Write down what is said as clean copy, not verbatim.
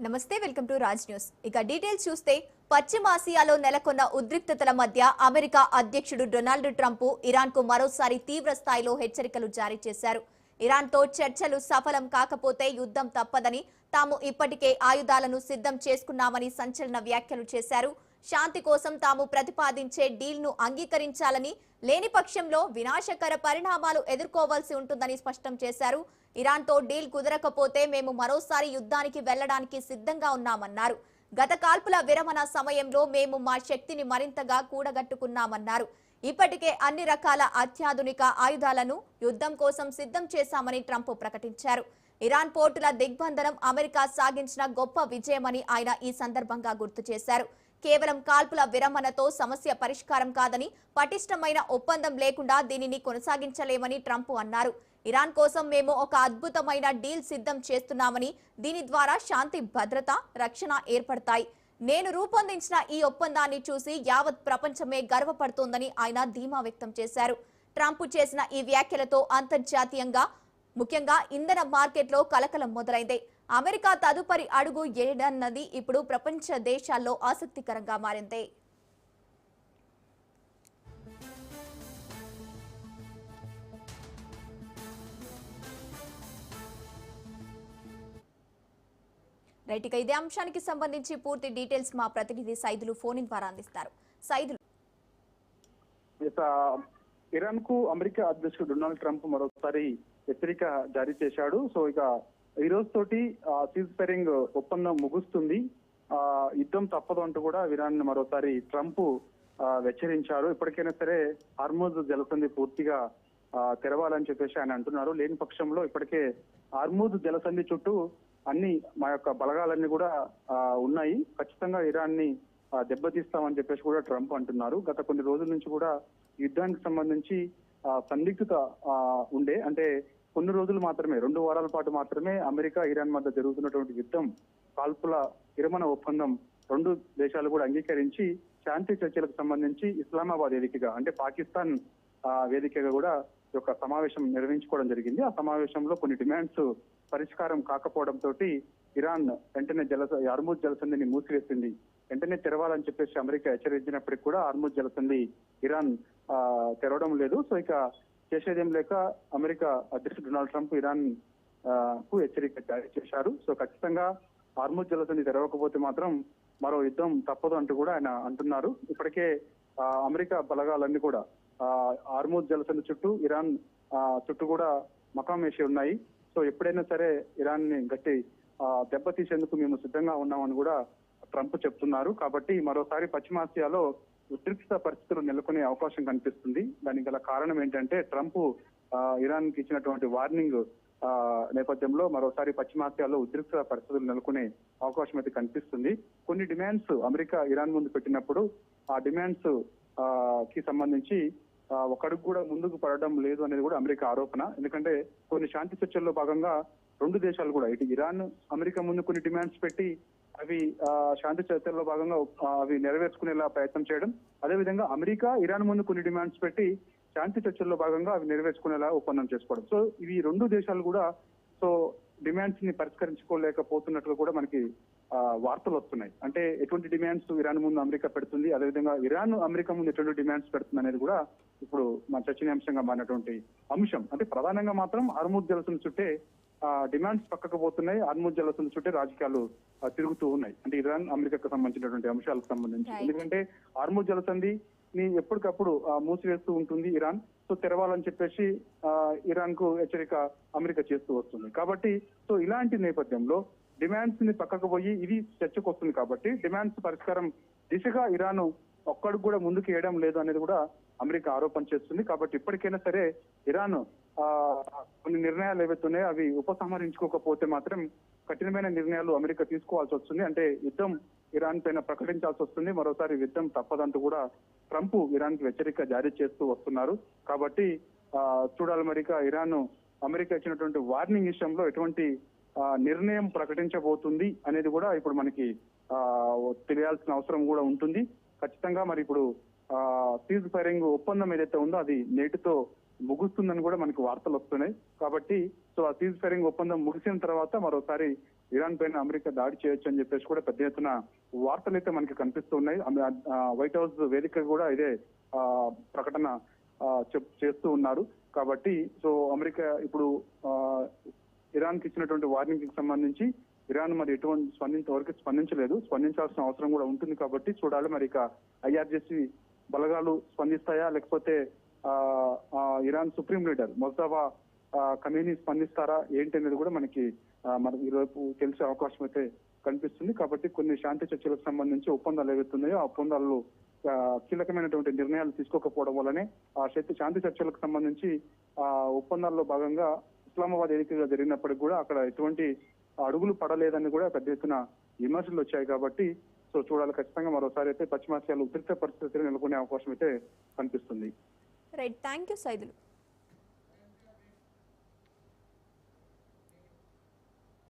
నమస్తే welcome to Raj news. ఇక details చూస్తే పశ్చిమాసియాలో నెలకొన్న ఉద్రిక్తతల మధ్య అమెరికా అధ్యక్షుడు డొనాల్డ్ ట్రంప్ ఇరాన్కు మరోసారి తీవ్ర స్థాయిలో హెచ్చరికలు జారీ చేశారు. ఇరాన్తో చర్చలు సఫలం కాకపోతే యుద్ధం తప్పదని, తాము ఇప్పటికే ఆయుధాలను సిద్ధం చేసుకున్నామని సంచలన వ్యాఖ్యలు చేశారు. శాంతి కోసం తాము ప్రతిపాదించే డీల్ను అంగీకరించాలని, లేని పక్షంలో వినాశకర పరిణామాలు ఎదుర్కోవాల్సి ఉంటుందని స్పష్టం చేశారు. ఇరాన్తో డీల్ కుదరకపోతే మేము మరోసారి యుద్ధానికి వెళ్లడానికి సిద్ధంగా ఉన్నామన్నారు. గత కాల్పుల విరమణ సమయంలో మేము మా శక్తిని మరింతగా కూడగట్టుకున్నామన్నారు. ఇప్పటికే అన్ని రకాల అత్యాధునిక ఆయుధాలను యుద్ధం కోసం సిద్ధం చేశామని ట్రంప్ ప్రకటించారు. ఇరాన్ పోర్టుల దిగ్బంధనం అమెరికా సాగించిన గొప్ప విజయమని ఆయన ఈ సందర్భంగా గుర్తు చేశారు. కేవలం కాల్పుల విరమణతో సమస్య పరిష్కారం కాదని, పటిష్టమైన ఒప్పందం లేకుండా దీనిని కొనసాగించలేమని ట్రంప్ అన్నారు. ఇరాన్ కోసం మేము ఒక అద్భుతమైన డీల్ సిద్ధం చేస్తున్నామని, దీని ద్వారా శాంతి, భద్రత, రక్షణ ఏర్పడతాయి. నేను రూపొందించిన ఈ ఒప్పందాన్ని చూసి యావత్ ప్రపంచమే గర్వపడుతోందని ఆయన ధీమా వ్యక్తం చేశారు. ట్రంప్ చేసిన ఈ వ్యాఖ్యలతో అంతర్జాతీయంగా, ముఖ్యంగా ఇంధన మార్కెట్లో కలకలం మొదలైంది. అమెరికా తదుపరి అడుగు ఏడన్నది ఇప్పుడు ప్రపంచ దేశాల్లో ఆసక్తికరంగా మారింది. రైట్, ఇక ఇదే అంశానికి సంబంధించి పూర్తి డీటెయిల్స్ మా ప్రతినిధి సైదులు ఫోన్ ఇన్ ద్వారా అందిస్తారు. సైదులు, ఇరాన్ కు అమెరికా అధ్యక్షుడు డొనాల్డ్ ట్రంప్ మరోసారి హెచ్చరిక జారీ చేశాడు. సో ఇక ఈ రోజు తోటి సీజ్ ఫైరింగ్ ఒప్పందం ముగుస్తుంది, యుద్ధం తప్పదు అంటూ కూడా ఇరాన్ మరోసారి ట్రంప్ హెచ్చరించారు. ఇప్పటికైనా సరే హార్మోజ్ జలసంధి పూర్తిగా తెరవాలని చెప్పేసి ఆయన అంటున్నారు. లేని పక్షంలో ఇప్పటికే హార్మోజ్ జలసంధి చుట్టూ అన్ని మా యొక్క బలగాలన్నీ కూడా ఉన్నాయి, ఖచ్చితంగా ఇరాన్ ని దెబ్బతీస్తామని చెప్పేసి కూడా ట్రంప్ అంటున్నారు. గత కొన్ని రోజుల నుంచి కూడా యుద్ధానికి సంబంధించి సందిగ్ధత ఉండే, అంటే కొన్ని రోజులు మాత్రమే, 2 వారాల పాటు మాత్రమే అమెరికా ఇరాన్ మధ్య జరుగుతున్నటువంటి యుద్ధం కాల్పుల విరమణ ఒప్పందం 2 దేశాలు కూడా అంగీకరించి శాంతి చర్చలకు సంబంధించి ఇస్లామాబాద్ వేదికగా, అంటే పాకిస్తాన్ వేదికగా కూడా ఒక సమావేశం నిర్వహించుకోవడం జరిగింది. ఆ సమావేశంలో కొన్ని డిమాండ్స్ పరిష్కారం కాకపోవడంతో ఇరాన్ వెంటనే హార్మూజ్ జలసంధిని మూసివేసింది. వెంటనే తెరవాలని చెప్పేసి అమెరికా హెచ్చరించినప్పటికీ కూడా హార్మూజ్ జలసంధి ఇరాన్ తెరవడం లేదు. సో ఇక చేసేదేం లేక అమెరికా అధ్యక్షుడు డొనాల్డ్ ట్రంప్ ఇరాన్ కు హెచ్చరిక జారీ చేశారు. సో ఖచ్చితంగా హార్మూజ్ జలసంధి తెరవకపోతే మాత్రం మరో యుద్ధం తప్పదు అంటూ కూడా ఆయన అంటున్నారు. ఇప్పటికే అమెరికా బలగాలన్నీ కూడా హార్మూజ్ జలసంధి చుట్టూ, ఇరాన్ చుట్టూ కూడా మకాం వేసి ఉన్నాయి. సో ఎప్పుడైనా సరే ఇరాన్ ని గట్టి దెబ్బతీసేందుకు మేము సిద్ధంగా ఉన్నామని కూడా ట్రంప్ చెప్తున్నారు. కాబట్టి మరోసారి పశ్చిమాసియాలో ఉద్రిక్త పరిస్థితులు నెలకొనే అవకాశం కనిపిస్తుంది. దానికి గల కారణం ఏంటంటే ట్రంప్ ఇరాన్ కి ఇచ్చినటువంటి వార్నింగ్ నేపథ్యంలో మరోసారి పశ్చిమాసియాలో ఉద్రిక్త పరిస్థితులు నెలకొనే అవకాశం అయితే కనిపిస్తుంది. కొన్ని డిమాండ్స్ అమెరికా ఇరాన్ ముందు పెట్టినప్పుడు ఆ డిమాండ్స్ కి సంబంధించి ఒకడుగు కూడా ముందుకు పడడం లేదు అనేది కూడా అమెరికా ఆరోపణ. ఎందుకంటే కొన్ని శాంతి చర్చల్లో భాగంగా 2 దేశాలు కూడా, ఇటు ఇరాన్ అమెరికా ముందు కొన్ని డిమాండ్స్ పెట్టి అవి శాంతి చర్చల్లో భాగంగా అవి నెరవేర్చుకునేలా ప్రయత్నం చేయడం, అదేవిధంగా అమెరికా ఇరాన్ ముందు కొన్ని డిమాండ్స్ పెట్టి శాంతి చర్చల్లో భాగంగా అవి నెరవేర్చుకునేలా ఒప్పందం చేసుకోవడం. సో ఇవి 2 దేశాలు కూడా డిమాండ్స్ ని పరిష్కరించుకోలేకపోతున్నట్లు కూడా మనకి వార్తలు వస్తున్నాయి. అంటే ఎటువంటి డిమాండ్స్ ఇరాన్ ముందు అమెరికా పెడుతుంది, అదేవిధంగా ఇరాన్ అమెరికా ముందు ఎటువంటి డిమాండ్స్ పెడుతుంది అనేది కూడా ఇప్పుడు మన చర్చనీయాంశంగా మారినటువంటి అంశం. అంటే ప్రధానంగా మాత్రం హార్మూజ్ జలసంధి చుట్టే డిమాండ్స్ పక్కకు పోతున్నాయి, హార్మూజ్ జలసంధి చుట్టే రాజకీయాలు తిరుగుతూ ఉన్నాయి. అంటే ఇరాన్ అమెరికాకు సంబంధించినటువంటి అంశాలకు సంబంధించి. ఎందుకంటే హార్మూజ్ జలసంధిని ఎప్పటికప్పుడు మూసివేస్తూ ఉంటుంది ఇరాన్. సో తెరవాలని చెప్పేసి ఇరాన్ కు హెచ్చరిక అమెరికా చేస్తూ వస్తుంది. కాబట్టి సో ఇలాంటి నేపథ్యంలో డిమాండ్స్ ని పక్కకు పోయి ఇది చర్చకు వస్తుంది. కాబట్టి డిమాండ్స్ పరిష్కారం దిశగా ఇరాన్ ఒక్కడు కూడా ముందుకు వేయడం లేదు అనేది కూడా అమెరికా ఆరోపణ చేస్తుంది. కాబట్టి ఇప్పటికైనా సరే ఇరాన్ కొన్ని నిర్ణయాలు ఏవైతున్నాయో అవి ఉపసంహరించుకోకపోతే మాత్రం కఠినమైన నిర్ణయాలు అమెరికా తీసుకోవాల్సి వస్తుంది. అంటే యుద్ధం ఇరాన్ పైన ప్రకటించాల్సి వస్తుంది. మరోసారి యుద్ధం తప్పదంటూ కూడా ట్రంప్ ఇరాన్ కి హెచ్చరిక జారీ చేస్తూ వస్తున్నారు. కాబట్టి చూడాలి మరి ఇరాన్ అమెరికా ఇచ్చినటువంటి వార్నింగ్ విషయంలో ఎటువంటి నిర్ణయం ప్రకటించబోతుంది అనేది కూడా ఇప్పుడు మనకి తెలియాల్సిన అవసరం కూడా ఉంటుంది. ఖచ్చితంగా మరి ఇప్పుడు సీజ్ ఫైరింగ్ ఒప్పందం ఏదైతే ఉందో అది నేటితో ముగుస్తుందని కూడా మనకి వార్తలు వస్తున్నాయి. కాబట్టి సో ఆ సీజ్ ఫైరింగ్ ఒప్పందం ముగిసిన తర్వాత మరోసారి ఇరాన్ పైన అమెరికా దాడి చేయొచ్చు అని చెప్పేసి కూడా పెద్ద ఎత్తున వార్తలు అయితే మనకి కనిపిస్తున్నాయి. వైట్ హౌస్ వేదిక కూడా ఇదే ప్రకటన చేస్తూ ఉన్నారు. కాబట్టి సో అమెరికా ఇప్పుడు ఇరాన్ కి ఇచ్చినటువంటి వార్నింగ్ కి సంబంధించి ఇరాన్ మరి ఎటువంటి వరకు స్పందించలేదు. స్పందించాల్సిన అవసరం కూడా ఉంటుంది. కాబట్టి చూడాలి మరి ఇక IRGC బలగాలు స్పందిస్తాయా, లేకపోతే ఇరాన్ సుప్రీం లీడర్ మొజ్తఫా ఖమేనీ స్పందిస్తారా ఏంటి అనేది కూడా మనకి ఈరోజు తెలిసే అవకాశం అయితే కనిపిస్తుంది. కాబట్టి కొన్ని శాంతి చర్చలకు సంబంధించి ఒప్పందాలు ఏవైతున్నాయో ఆ ఒప్పందాల్లో కీలకమైనటువంటి నిర్ణయాలు తీసుకోకపోవడం వల్లనే ఆ శాంతి చర్చలకు సంబంధించి ఒప్పందాల్లో భాగంగా ఇస్లామాబాద్ ఎన్నికగా జరిగినప్పటికీ కూడా అక్కడ ఎటువంటి అడుగులు పడలేదని కూడా పెద్ద ఎత్తున విమర్శలు వచ్చాయి. కాబట్టి సో చూడాలి, ఖచ్చితంగా మరోసారి అయితే పశ్చిమాసియాలో ఉద్రిక్త పరిస్థితులు నెలకొనే అవకాశం అయితే కనిపిస్తుంది. Right, thank you Saidulu.